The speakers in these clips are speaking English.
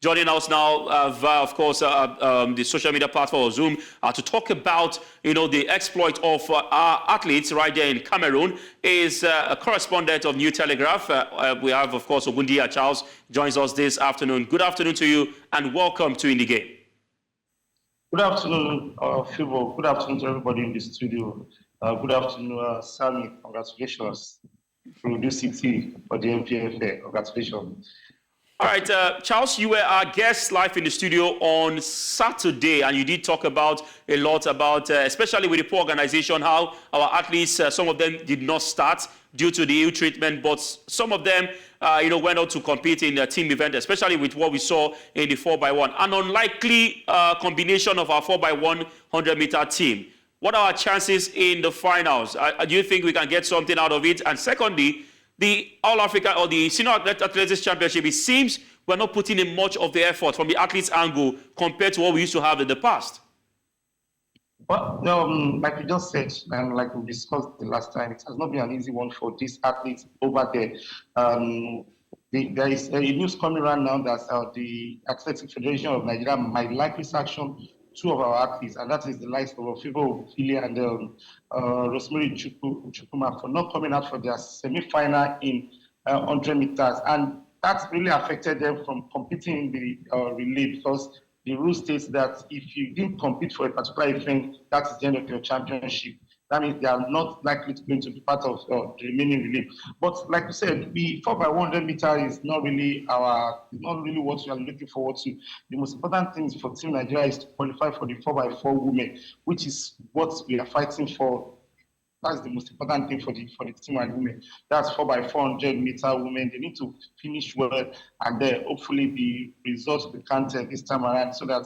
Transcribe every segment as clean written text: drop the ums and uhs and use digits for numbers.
joining us now via, of course, the social media platform Zoom to talk about, the exploit of our athletes right there in Cameroon is a correspondent of New Telegraph. We have, of course, Ogundiya Charles joins us this afternoon. Good afternoon to you and welcome to In the Game. Good afternoon, Fibo. Good afternoon to everybody in the studio. Good afternoon, Sammy. Congratulations. Through this city for the MPFA. Congratulations. All right, Charles, you were our guest live in the studio on Saturday, and you did talk about a lot about, especially with the poor organization, how our athletes, some of them did not start due to the ill treatment, but some of them, went on to compete in a team event, especially with what we saw in the 4x1. An unlikely combination of our 4x1 100-meter team. What are our chances in the finals? Do you think we can get something out of it? And secondly, the All-Africa or the Senior Athletics Championship, it seems we're not putting in much of the effort from the athletes' angle compared to what we used to have in the past. Well, like you just said, and like we discussed the last time, it has not been an easy one for these athletes over there. There is a news coming around now that the Athletic Federation of Nigeria might likely sanction two of our athletes, and that is the likes of Fibo and Rosemary Chukuma for not coming out for their semi-final in 100 meters. And that's really affected them from competing in the relay, because the rule states that if you didn't compete for a particular event, that is the end of your championship. That means they are not likely to be part of the remaining relay. But like you said, the 4x100 meter is not really what we are looking forward to. The most important thing for Team Nigeria is to qualify for the 4x4 women, which is what we are fighting for. That's the most important thing for the team and women. That's 4x400 meter women. They need to finish well, and then hopefully the results will be counted this time around, so that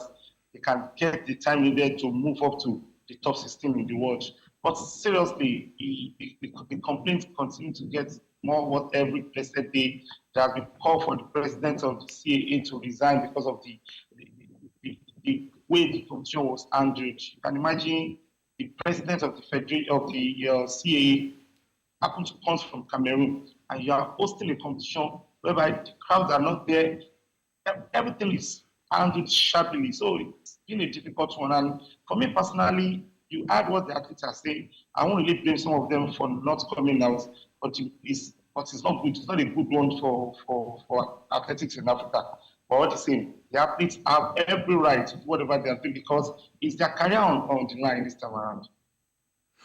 they can get the time needed to move up to the top 16 in the world. But seriously, the complaints continue to get more what every blessed day. There has been call for the president of the CAA to resign because of the way the competition was handled. You can imagine the president of the CAA happens to come from Cameroon, and you are hosting a competition whereby the crowds are not there. Everything is handled sharply, so it's been a difficult one. And for me personally, you add what the athletes are saying. I won't really blame some of them for not coming out, but it's not good. It's not a good one for athletics in Africa. But what you're saying, the athletes have every right to do whatever they are doing, because it's their career on the line this time around.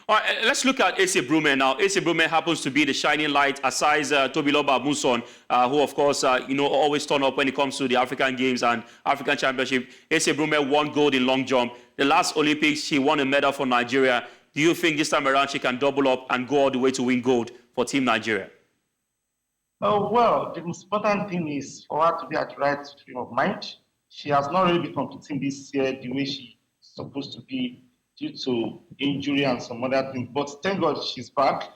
All right, let's look at Ese Brume now. Ese Brume happens to be the shining light, aside Tobiloba Muson, who, of course, always turn up when it comes to the African Games and African Championship. Ese Brume won gold in long jump. The last Olympics, she won a medal for Nigeria. Do you think this time around she can double up and go all the way to win gold for Team Nigeria? Oh, well, the most important thing is for her to be at the right frame of mind. She has not really been competing this year the way she's supposed to be, due to injury and some other things. But thank God she's back.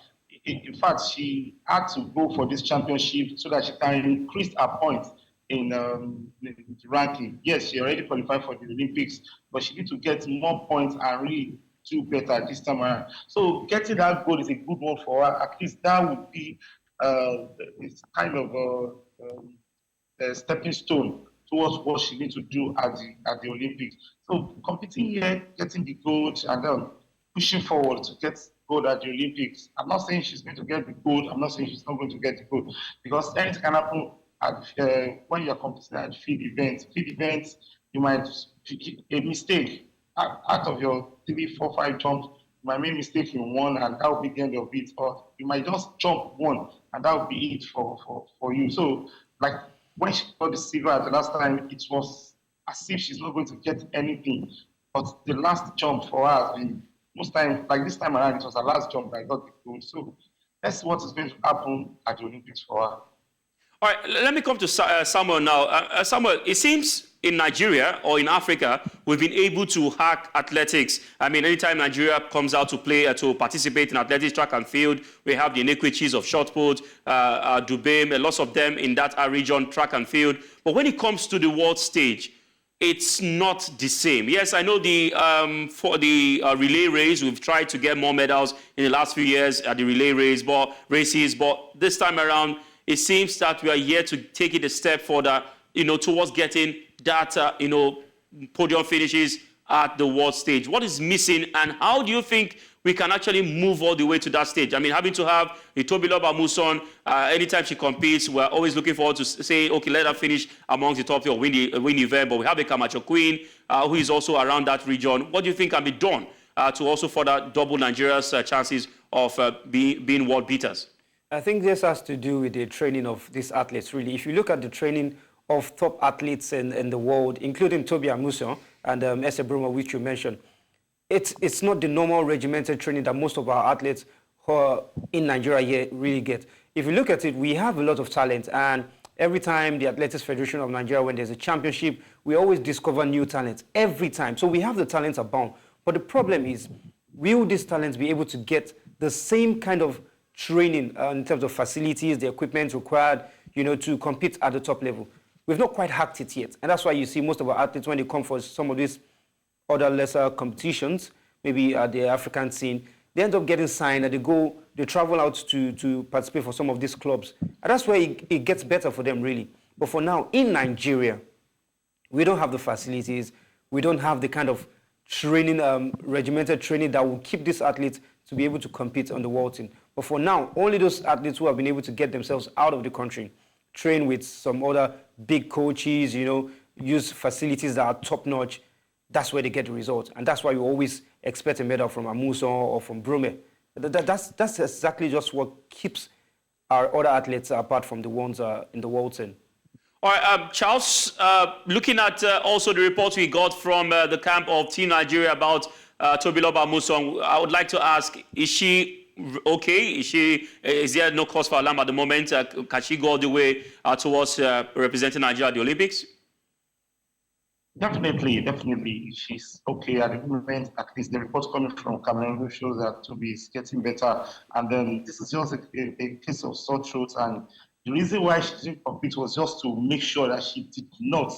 In fact, she had to go for this championship so that she can increase her points in the ranking. Yes, she already qualified for the Olympics, but she needs to get more points and really do better this time around. So getting that goal is a good one for her. At least that would be it's kind of a stepping stone towards what she needs to do at the Olympics. So competing here, getting the gold, and then pushing forward to get gold at the Olympics. I'm not saying she's going to get the gold. I'm not saying she's not going to get the gold, because anything can happen when you're competing at field events. Field events, you might make a mistake out of your 3, 4, 5 jumps. You might make a mistake in one, and that will be the end of it. Or you might just jump one, and that will be it for you. So, like when she got the silver the last time, it was as if she's not going to get anything. But the last jump for her has been, most times, like this time around, it was her last jump that got the gold. So that's what is going to happen at the Olympics for her. All right, let me come to Samuel now. Samuel, it seems in Nigeria or in Africa, we've been able to hack athletics. I mean, anytime Nigeria comes out to play, to participate in athletics, track and field, we have the Clinches of shot put, Dubem, lots of them in that region, track and field. But when it comes to the world stage, it's not the same. Yes, I know for the relay race, we've tried to get more medals in the last few years at the relay races, but this time around, it seems that we are here to take it a step further, towards getting that, podium finishes at the world stage? What is missing, and how do you think we can actually move all the way to that stage? I mean, having to have a Tobiloba Muson, anytime she competes, we're always looking forward to say, okay, let her finish amongst the top three or win the event. But we have a Camacho Queen who is also around that region. What do you think can be done to also further double Nigeria's chances of being world beaters? I think this has to do with the training of these athletes, really. If you look at the training of top athletes in the world, including Toby Amusan and Ese Brume, which you mentioned, it's not the normal regimented training that most of our athletes who are in Nigeria here really get. If you look at it, we have a lot of talent, and every time the Athletics Federation of Nigeria, when there's a championship, we always discover new talents every time. So we have the talents abound. But the problem is, will these talents be able to get the same kind of training in terms of facilities, the equipment required, to compete at the top level? We've not quite hacked it yet. And that's why you see most of our athletes, when they come for some of these other lesser competitions, maybe at the African scene, they end up getting signed and they travel out to participate for some of these clubs. And that's where it gets better for them, really. But for now, in Nigeria, we don't have the facilities. We don't have the kind of training, regimented training that will keep these athletes to be able to compete on the world scene. But for now, only those athletes who have been able to get themselves out of the country, train with some other big coaches, use facilities that are top-notch, that's where they get the results. And that's why you always expect a medal from Amuson or from Brume. That's exactly just what keeps our other athletes apart from the ones in the world scene. All right, Charles, looking at also the reports we got from the camp of Team Nigeria about Tobiloba Muson, I would like to ask, is she okay? Is there no cause for alarm at the moment? Can she go all the way towards representing Nigeria at the Olympics? Definitely. She's okay at the moment. At least the reports coming from Cameroon shows that Toby is getting better. And then this is just a case of sore throat. And the reason why she didn't compete was just to make sure that she did not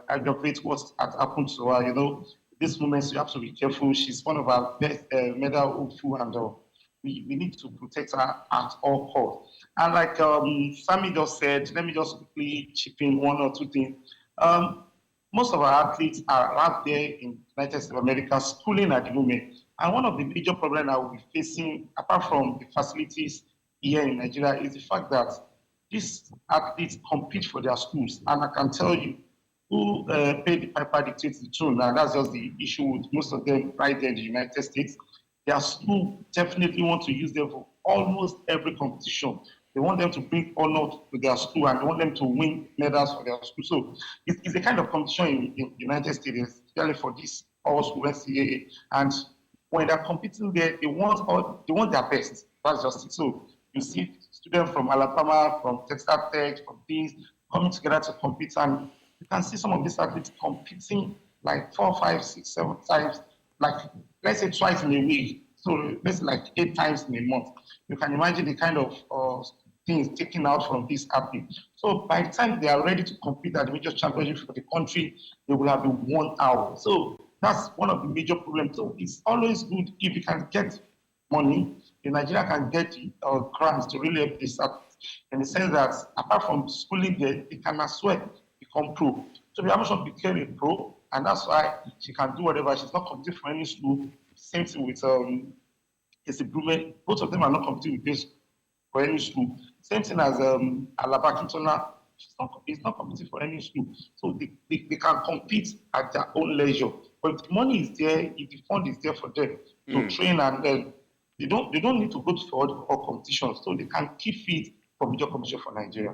aggravate what had happened to her. This moment, you have to be careful. She's one of our best medal hopeful, and we need to protect her at all costs. And like Sammy just said, let me just quickly chip in one or two things. Most of our athletes are out there in the United States of America schooling at the moment. And one of the major problems I will be facing, apart from the facilities here in Nigeria, is the fact that these athletes compete for their schools. And I can tell you, who paid the piper dictates the tune. And that's just the issue with most of them right there in the United States. Their school definitely want to use them for almost every competition. They want them to bring honor to their school, and they want them to win medals for their school. So it's a kind of competition in the United States, especially for this all school NCAA. And when they're competing there, they want their best. That's just it. So you see students from Alabama, from Texas Tech, from things coming together to compete, and you can see some of these athletes competing like 4, 5, 6, 7 times, like let's say twice in a week. So let's say like 8 times in a month. You can imagine the kind of things taken out from this athletes. So by the time they are ready to compete at the major championship for the country, they will have been 1 hour. So that's one of the major problems. So it's always good if you can get money. Nigeria can get grants to really help this athletes, in the sense that apart from schooling there, they can as well become pro. So we haven't became a pro, and that's why she can do whatever. She's not competing for any school. Same thing with Ese Brume. Both of them are not competing with this for any school. Same thing as Alaba Kintona. He's not competing for any school. So they can compete at their own leisure. But if the money is there, if the fund is there for them to train, and then they don't need to go for all competitions. So they can keep fit for major competition for Nigeria.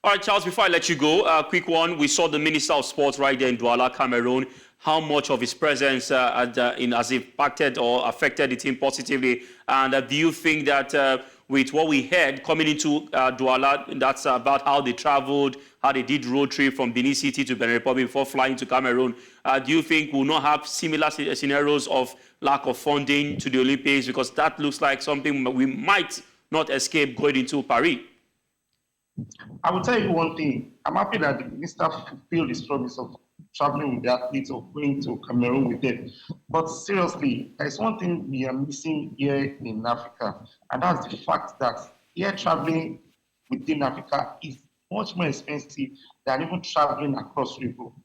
All right, Charles, before I let you go, a quick one. We saw the Minister of Sports right there in Douala, Cameroon. How much of his presence has impacted or affected the team positively? And do you think that with what we heard coming into Douala, that's about how they traveled, how they did road trip from Benin City to Benin Republic before flying to Cameroon, do you think we'll not have similar scenarios of lack of funding to the Olympics? Because that looks like something we might not escape going into Paris. I will tell you one thing. I'm happy that the minister fulfilled his promise of traveling with the athletes or going to Cameroon with them. But seriously, there's one thing we are missing here in Africa, and that's the fact that air traveling within Africa is much more expensive than even traveling across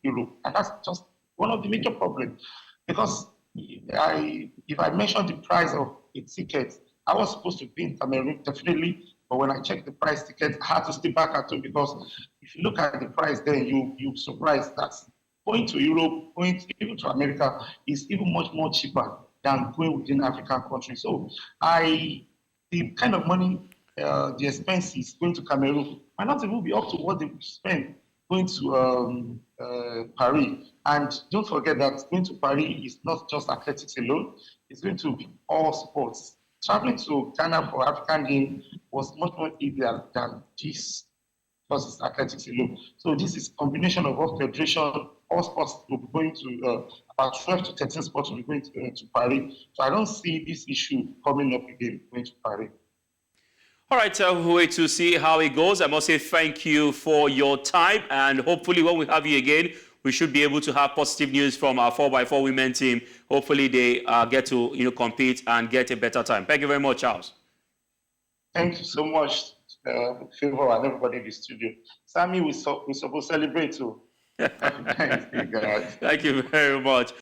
Europe. And that's just one of the major problems. Because if I mention the price of a ticket, I was supposed to be in Cameroon, definitely. But when I checked the price ticket, I had to stay back at home because if you look at the price, then you're surprised that going to Europe, even to America is even much more cheaper than going within African countries. So the kind of money, the expenses going to Cameroon might not even be up to what they would spend going to Paris. And don't forget that going to Paris is not just athletics alone, it's going to be all sports. Traveling to Ghana for African Games was much more easier than this, because it's athletics alone. So this is a combination of all federation, all sports will be going to, about 12 to 13 sports will be going to Paris. So I don't see this issue coming up again going to Paris. All right, we'll wait to see how it goes. I must say thank you for your time, and hopefully when we have you again, we should be able to have positive news from our 4x4 women team. Hopefully they get to compete and get a better time. Thank you very much, Charles. Thank you so much, Favor, and everybody in the studio. Sammy, we're supposed to celebrate too. Happy Thanksgiving, guys. Thank you very much.